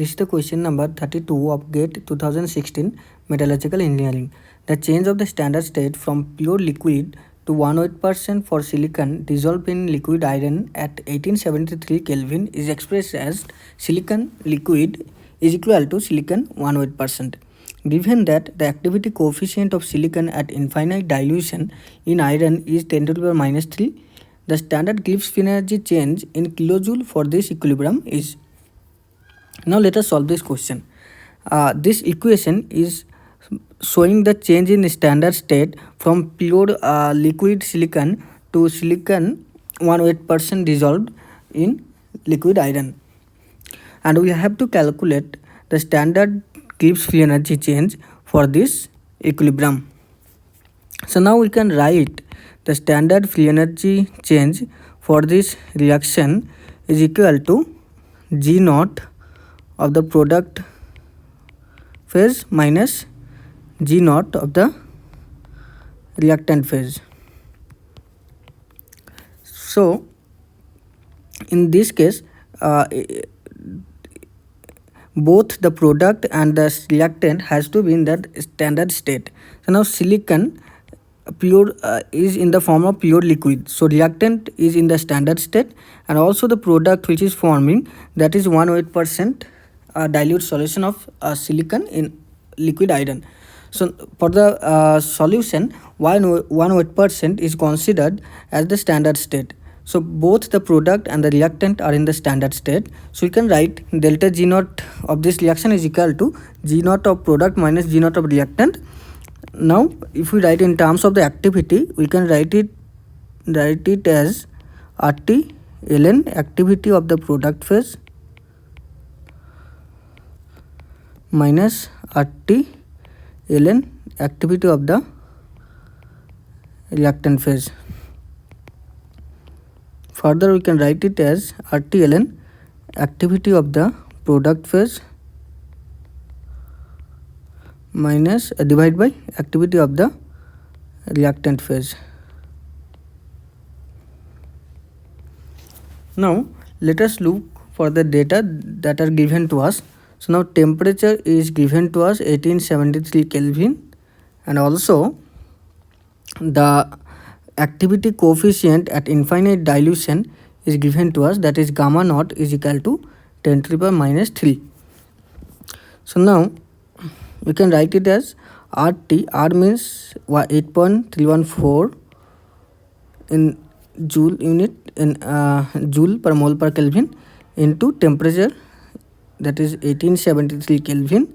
This is the question number 32 of GATE 2016 Metallurgical Engineering. The change of the standard state from pure liquid to 108% for silicon dissolved in liquid iron at 1873 Kelvin is expressed as silicon liquid is equal to silicon 108%. Given that the activity coefficient of silicon at infinite dilution in iron is 10 to the power minus 3, the standard Gibbs free energy change in kilojoule for this equilibrium is. Now let us solve this question. This equation is showing the change in standard state from pure liquid silicon to silicon 108% dissolved in liquid iron, and we have to calculate the standard Gibbs free energy change for this equilibrium. So now we can write the standard free energy change for this reaction is equal to G naught of the product phase minus G naught of the reactant phase. So in this case both the product and the reactant has to be in that standard state. So now silicon pure is in the form of pure liquid, so reactant is in the standard state, and also the product which is forming, that is 108% dilute solution of silicon in liquid iron. So for the solution 108% is considered as the standard state. So both the product and the reactant are in the standard state. So you can write delta G naught of this reaction is equal to G naught of product minus G naught of reactant. Now if we write in terms of the activity, we can write it as RT ln activity of the product phase minus RT ln activity of the reactant phase. Further, we can write it as RT ln activity of the product phase minus divided by activity of the reactant phase. Now let us look for the data that are given to us. So now temperature is given to us 1873 Kelvin, and also the activity coefficient at infinite dilution is given to us, that is gamma naught is equal to 10 to the power minus 3. So now we can write it as RT, R means 8.314 in joule unit, in joule per mole per Kelvin, into temperature, that is 1873 Kelvin,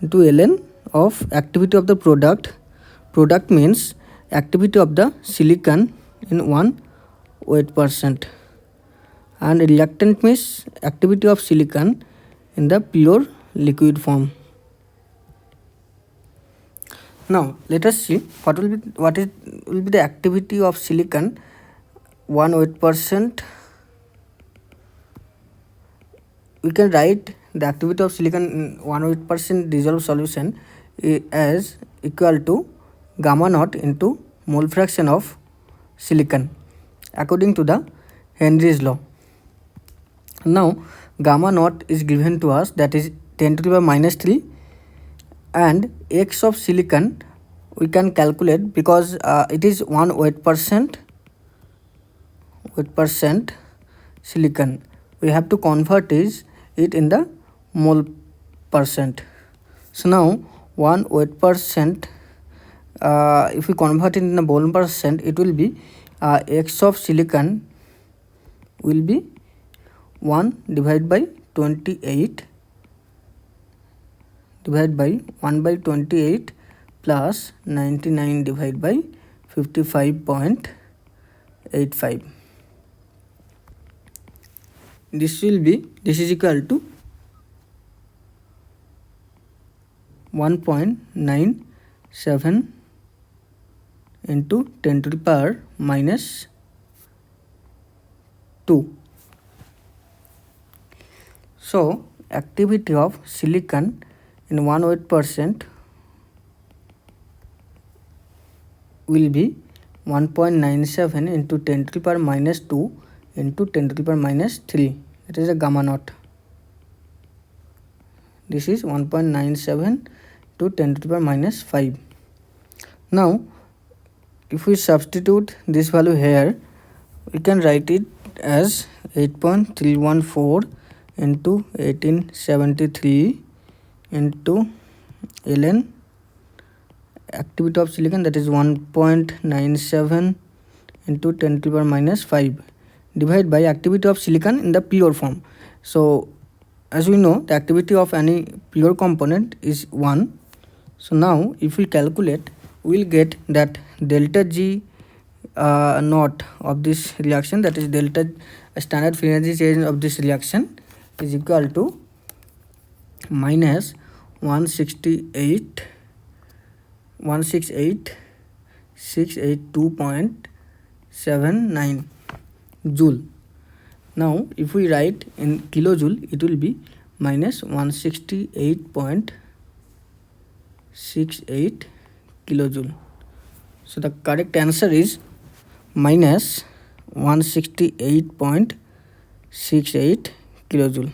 into ln of activity of the product. Product means activity of the silicon in 108%, and reactant means activity of silicon in the pure liquid form. Now let us see what will be the activity of silicon 108%. We can write the activity of silicon in 108% dissolved solution as equal to gamma naught into mole fraction of silicon according to the Henry's law. Now gamma naught is given to us, that is 10 to the power minus 3, and X of silicon we can calculate because it is 108% silicon. We have to convert it in the mole percent. So now 108%, if we convert it in the mole percent, it will be X of silicon will be 1 divided by 28 divided by 1 by 28 plus 99 divided by 55.85. This is equal to 1.97 into 10 to the power minus 2. So activity of silicon in 108% will be 1.97 into 10 to the power minus 2 into 10 to the power minus 3. It is a gamma naught. This is 1.97 to 10 to the power minus 5. Now if we substitute this value here, we can write it as 8.314 into 1873 into ln activity of silicon, that is 1.97 into 10 to the power minus 5 divided by activity of silicon in the pure form. So as we know, the activity of any pure component is 1. So now if we calculate, we will get that delta G naught of this reaction, that is delta standard free energy change of this reaction, is equal to minus 168,682.79 joule. Now if we write in kilojoule, it will be minus 168.68 kilojoule. So the correct answer is minus 168.68 kilojoule.